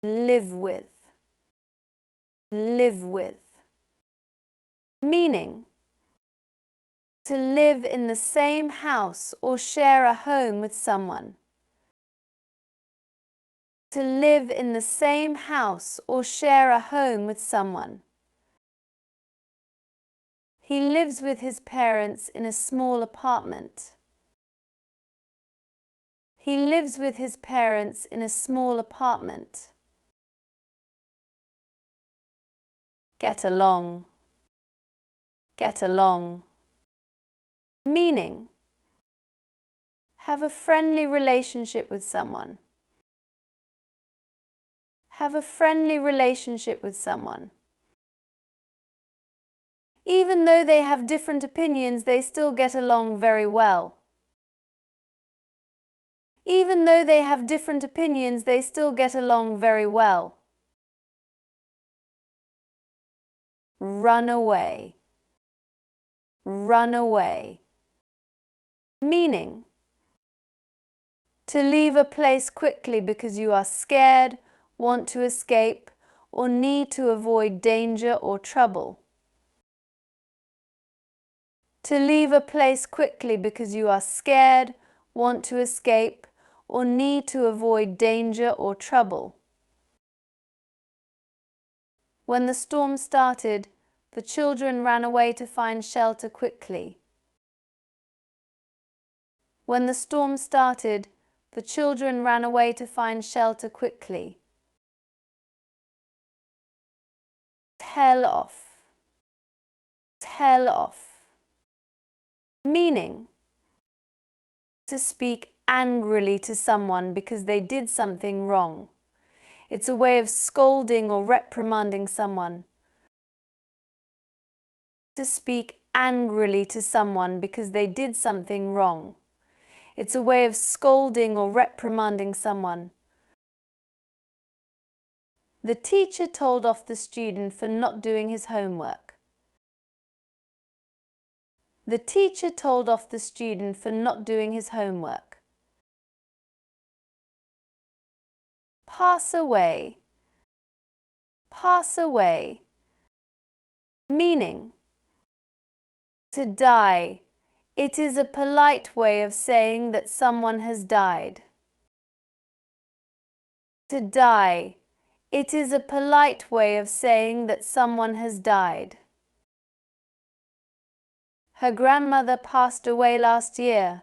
live with, live with. Meaning, to live in the same house or share a home with someone. To live in the same house or share a home with someone. He lives with his parents in a small apartment. He lives with his parents in a small apartment. Get along, get along. Meaning, have a friendly relationship with someone. Have a friendly relationship with someone. Even though they have different opinions, they still get along very well. Even though they have different opinions, they still get along very well. Run away, run away. Meaning, to leave a place quickly because you are scared, want to escape, or need to avoid danger or trouble. To leave a place quickly because you are scared, want to escape, or need to avoid danger or trouble. When the storm started, the children ran away to find shelter quickly. When the storm started, the children ran away to find shelter quickly. Tell off, tell off. Meaning, to speak angrily to someone because they did something wrong. It's a way of scolding or reprimanding someone. To speak angrily to someone because they did something wrong. It's a way of scolding or reprimanding someone. The teacher told off the student for not doing his homework. The teacher told off the student for not doing his homework. Pass away, pass away. Meaning, to die. It is a polite way of saying that someone has died. To die. It is a polite way of saying that someone has died. Her grandmother passed away last year.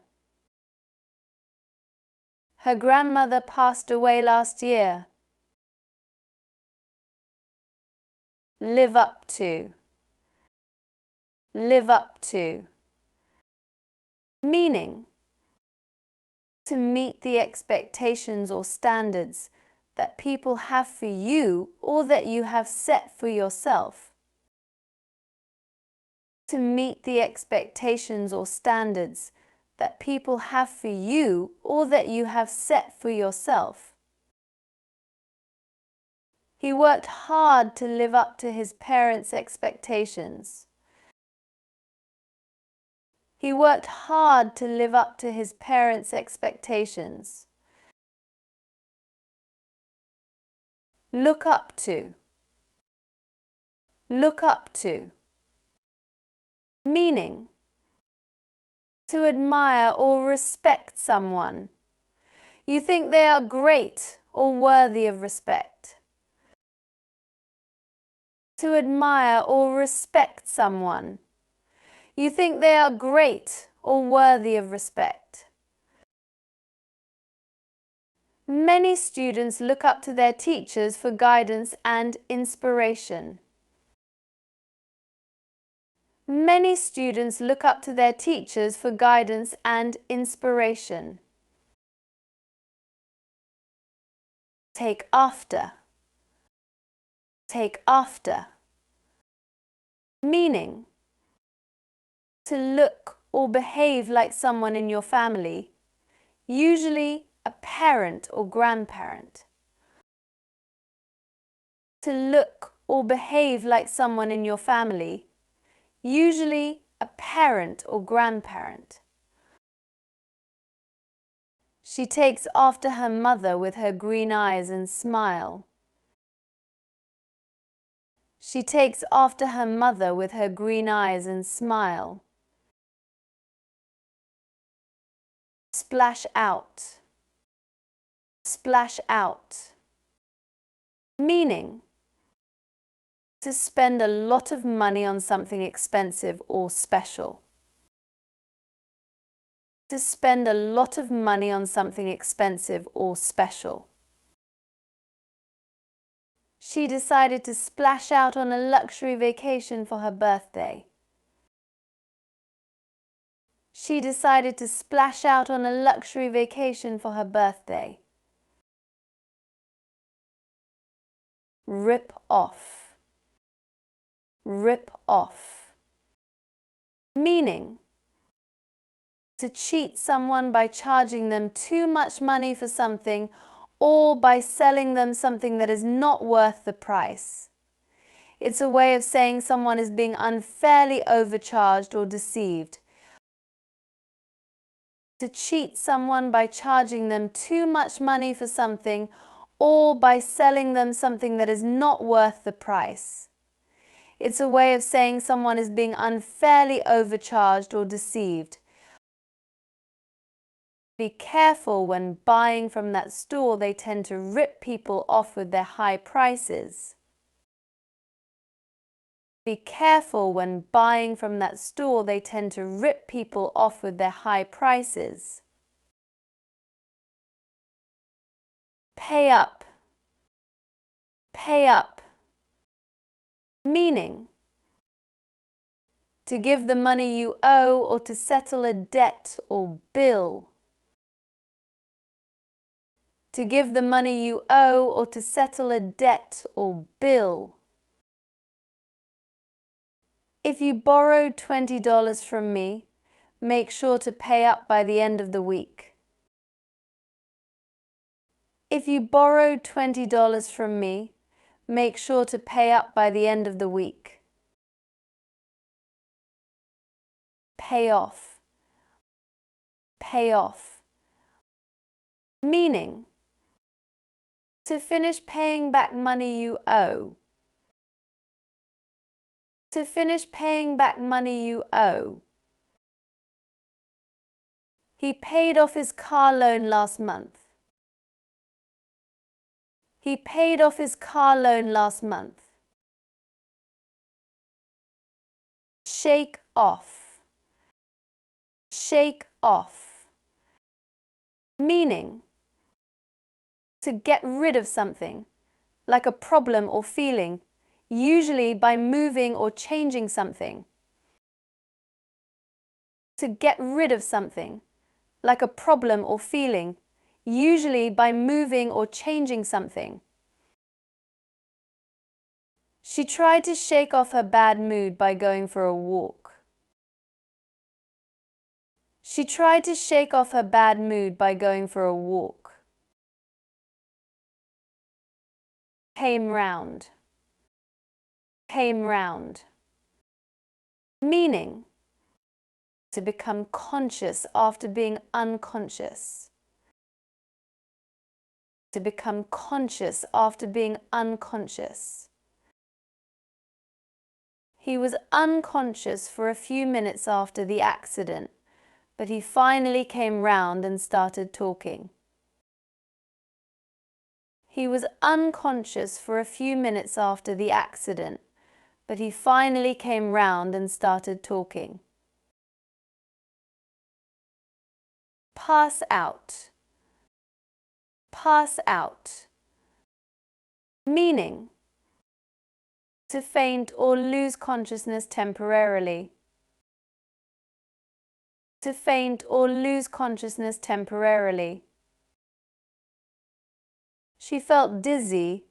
Her grandmother passed away last year. Live up to, live up to. Meaning, to meet the expectations or standards that people have for you or that you have set for yourself. To meet the expectations or standards that people have for you or that you have set for yourself. He worked hard to live up to his parents' expectations. He worked hard to live up to his parents' expectations. Look up to, look up to. Meaning, to admire or respect someone. You think they are great or worthy of respect. To admire or respect someone. You think they are great or worthy of respect. Many students look up to their teachers for guidance and inspiration. Many students look up to their teachers for guidance and inspiration. Take after, take after. Meaning, to look or behave like someone in your family, usually a parent or grandparent. To look or behave like someone in your family, usually a parent or grandparent. She takes after her mother with her green eyes and smile. She takes after her mother with her green eyes and smile. Splash out. Splash out. Meaning, to spend a lot of money on something expensive or special. To spend a lot of money on something expensive or special. She decided to splash out on a luxury vacation for her birthday. She decided to splash out on a luxury vacation for her birthday. Rip off. Rip off. Meaning, to cheat someone by charging them too much money for something or by selling them something that is not worth the price. It's a way of saying someone is being unfairly overcharged or deceived. To cheat someone by charging them too much money for something or by selling them something that is not worth the price. It's a way of saying someone is being unfairly overcharged or deceived. Be careful when buying from that store, they tend to rip people off with their high prices. Be careful when buying from that store, they tend to rip people off with their high prices. Pay up. Pay up. Meaning, to give the money you owe or to settle a debt or bill. To give the money you owe or to settle a debt or bill. If you borrowed $20 from me, make sure to pay up by the end of the week. If you borrowed $20 from me, make sure to pay up by the end of the week. Pay off. Pay off. Meaning, to finish paying back money you owe. To finish paying back money you owe. He paid off his car loan last month. He paid off his car loan last month. Shake off. Shake off. Meaning, to get rid of something, like a problem or feeling, usually by moving or changing something. To get rid of something, like a problem or feeling, usually by moving or changing something. She tried to shake off her bad mood by going for a walk. She tried to shake off her bad mood by going for a walk. Came round. Came round. Meaning, to become conscious after being unconscious. To become conscious after being unconscious. He was unconscious for a few minutes after the accident, but he finally came round and started talking. He was unconscious for a few minutes after the accident, but he finally came round and started talking. Pass out. Pass out. Meaning, to faint or lose consciousness temporarily. To faint or lose consciousness temporarily. She felt dizzy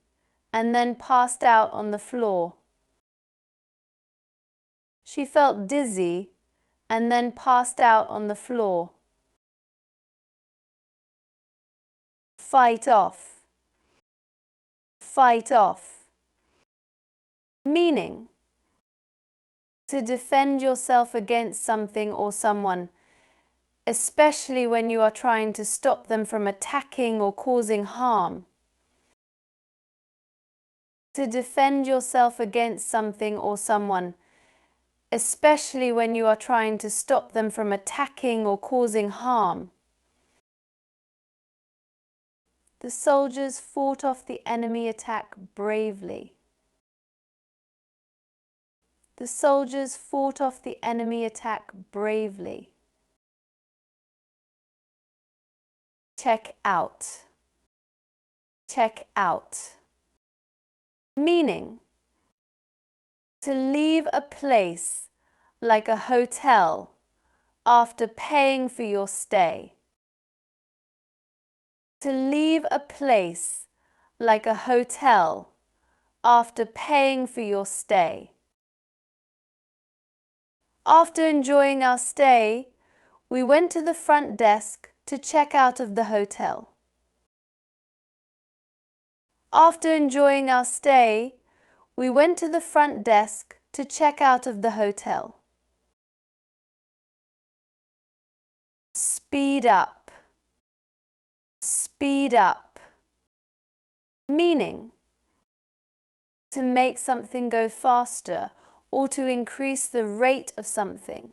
and then passed out on the floor. She felt dizzy and then passed out on the floor. Fight off. Fight off. Meaning, to defend yourself against something or someone, especially when you are trying to stop them from attacking or causing harm. To defend yourself against something or someone, especially when you are trying to stop them from attacking or causing harm. The soldiers fought off the enemy attack bravely. The soldiers fought off the enemy attack bravely. Check out. Check out. Meaning, to leave a place like a hotel after paying for your stay. To leave a place like a hotel after paying for your stay. After enjoying our stay, we went to the front desk to check out of the hotel. After enjoying our stay, we went to the front desk to check out of the hotel. Speed up. Speed up. Meaning, to make something go faster or to increase the rate of something.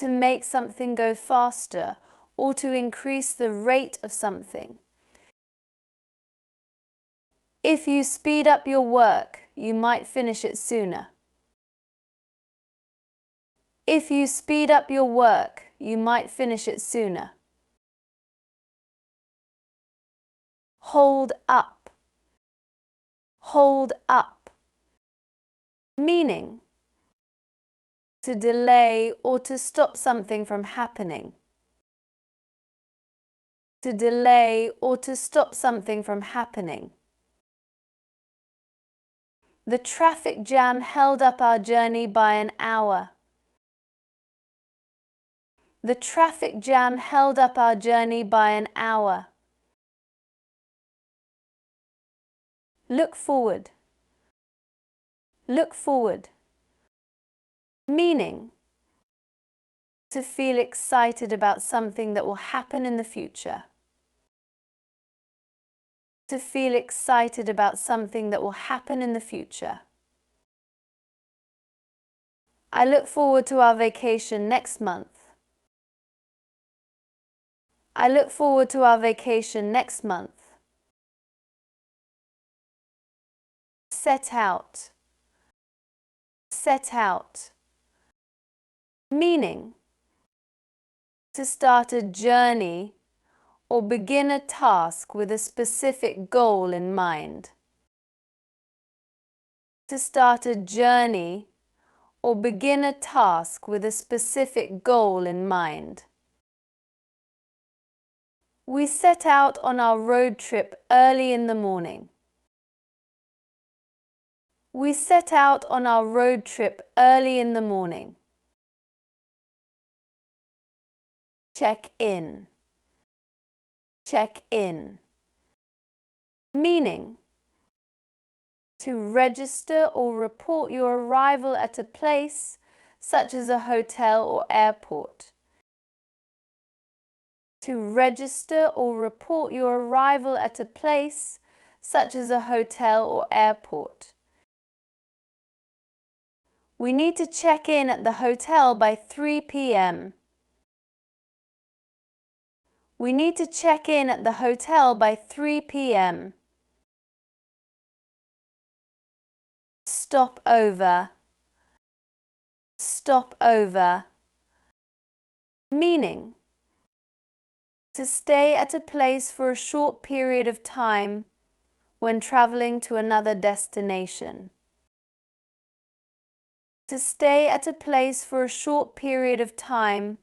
To make something go faster or to increase the rate of something. If you speed up your work, you might finish it sooner. If you speed up your work, you might finish it sooner. Hold up. Hold up. Meaning, to delay or to stop something from happening. To delay or to stop something from happening. The traffic jam held up our journey by an hour. The traffic jam held up our journey by an hour. Look forward. Look forward. Meaning, to feel excited about something that will happen in the future. To feel excited about something that will happen in the future. I look forward to our vacation next month. I look forward to our vacation next month. Set out. Set out. Meaning, to start a journey or begin a task with a specific goal in mind. To start a journey or begin a task with a specific goal in mind. We set out on our road trip early in the morning. We set out on our road trip early in the morning. Check in. Check in. Meaning, to register or report your arrival at a place such as a hotel or airport. To register or report your arrival at a place such as a hotel or airport. We need to check in at the hotel by 3 p.m. We need to check in at the hotel by 3 p.m. Stop over. Stop over. Meaning, to stay at a place for a short period of time when traveling to another destination. To stay at a place for a short period of time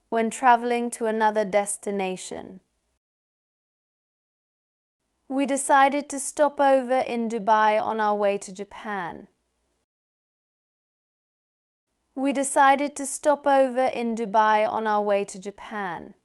when traveling to another destination. We decided to stop over in Dubai on our way to Japan. We decided to stop over in Dubai on our way to Japan.